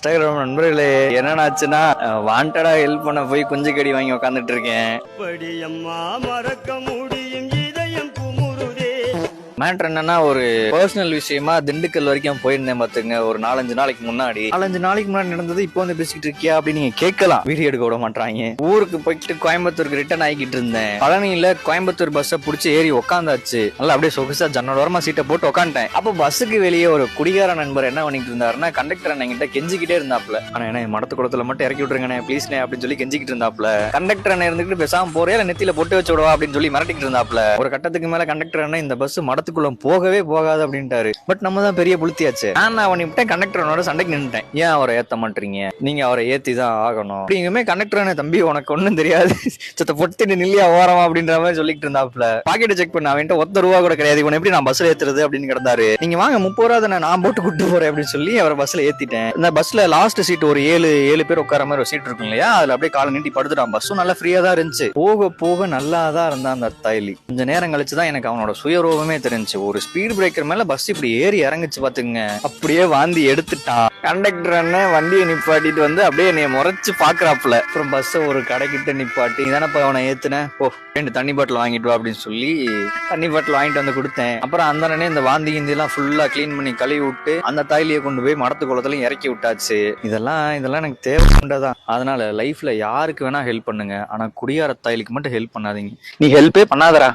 Instagram நண்பர்களே, என்னன்னாச்சுன்னா வாண்டடா help பண்ண போய் குஞ்சு கடி வாங்கி உக்காந்துட்டு இருக்கேன். படியம்மா மறக்க முடியும் இதயம் குமுறுதே. மேட்ரு என்னன்னா, ஒரு பர்சனல் விஷயமா திண்டுக்கல் வரைக்கும் போயிருந்தேன் பாத்துங்க. ஒரு 4-5 நாளைக்கு முன்னாடி நடந்தது. இப்போ வந்து பேசிக்கிட்டு இருக்கியா அப்படின்னு நீங்க கேட்கலாம். வீடியோ எடுக்க விட மாட்டாங்க. ஊருக்கு போயிட்டு கோயம்புத்தூருக்கு ரிட்டர்ன் ஆகிட்டு இருந்தேன். பழனியில கோயம்புத்தூர் பஸ்ஸை புடிச்சு ஏறி உட்காந்தாச்சு. நல்லா அப்படியே சொகுசா ஜன்னல் ஓரமா சீட்டை போட்டு உட்காந்துட்டேன். அப்ப பஸ்ஸுக்கு வெளியே ஒரு குடிகார நண்பர் என்ன பண்ணிட்டு இருந்தாருன்னா, கண்டக்டர் என்கிட்ட கெஞ்சிக்கிட்டே இருந்தாப்ல. ஆனா என்ன மடத்து குளத்துல மட்டும் இறக்கி விட்டுருங்க ப்ளீஸ்னே அப்படின்னு சொல்லி கெஞ்சிக்கிட்டு இருந்தாப்ல. கண்டக்டர் என்ன இருந்துட்டு பேசாம போறே இல்ல நெத்தியில பொட்டு வச்சு விடுவா அப்படின்னு சொல்லி மிரட்டிட்டு இருந்தாப்ல. ஒரு கட்டத்துக்கு மேல கண்டக்டர் என்ன இந்த பஸ் மடத்துக்குள்ள போகவே போகாது அப்படின்ட்டாரு. பட் நம்ம தான் பெரிய புளுத்தியாச்சு. நான் அவனிட்ட கண்டக்டரோட சண்டைக்கு நின்னுட்டேன். ஏன் அவரை ஏத்த மாட்டீங்க, நீங்க அவரை ஏத்தி தான் ஆகணும் அப்படிங்குமே. கண்டக்டர் தம்பி உனக்கு ஒண்ணும் தெரியாது, சத்த பொட்டிட்டு நில்லியா ஓரமா அப்படின்ற மாதிரி சொல்லிட்டு இருந்தாப்ல. பாக்கெட் செக் பண்ண அவன்ட்டு ₹1 கூட கிடையாது, இவன் எப்படி நான் பஸ்ல ஏத்துறது அப்படின்னு கிடந்தாரு. நீங்க வாங்க ₹30 நான் போட்டு கூட்டு போறேன் அப்படின்னு சொல்லி அவரை பஸ்ல ஏத்திட்டேன். இந்த பஸ்ல லாஸ்ட் சீட் ஒரு 7 பேர் உட்கார மாதிரி ஒரு சீட் இருக்கும் இல்லையா, அதுல அப்படியே காலை நீட்டி படுத்துட்டான். பஸ்ஸும் நல்லா ஃப்ரீயா தான் இருந்துச்சு. போக போக நல்லா தான் இருந்தான் அந்த தைலி. கொஞ்ச நேரம் கழிச்சுதான் எனக்கு அவனோட சுயரூபமே தெரிஞ்சு. ஒரு ஸ்பீட் பிரேக்கர் மேல பஸ் இப்படி ஏறி இறங்குச்சு பாத்துங்க. அப்படியே வாந்தி எடுத்துட்டான். கண்டக்டர் அண்ணன் வண்டியை நிப்பாட்டிட்டு வந்து அப்படியே என்னைய முறைச்சு பாக்குறாப்புல. அப்புறம் பஸ் ஒரு கடைக்கிட்ட நிப்பாட்டி, இதானப்பா அவனை ஏத்துன, ஓ 2 தண்ணி பாட்டில் வாங்கிட்டு வா அப்படின்னு சொல்லி தண்ணி பாட்டில் வாங்கிட்டு வந்து கொடுத்தேன். அப்புறம் அந்த அண்ணனே இந்த வாந்தி கிந்தி எல்லாம் ஃபுல்லா கிளீன் பண்ணி கழுவி விட்டு அந்த தாய்லியை கொண்டு போய் மடத்து குளத்துலயும் இறக்கி விட்டாச்சு. இதெல்லாம் எனக்கு தேவை உண்டதான். அதனால லைஃப்ல யாருக்கு வேணா ஹெல்ப் பண்ணுங்க, ஆனா குடியார தாய்லிக்கு மட்டும் ஹெல்ப் பண்ணாதீங்க. நீ ஹெல்ப்பே பண்ணாதரா.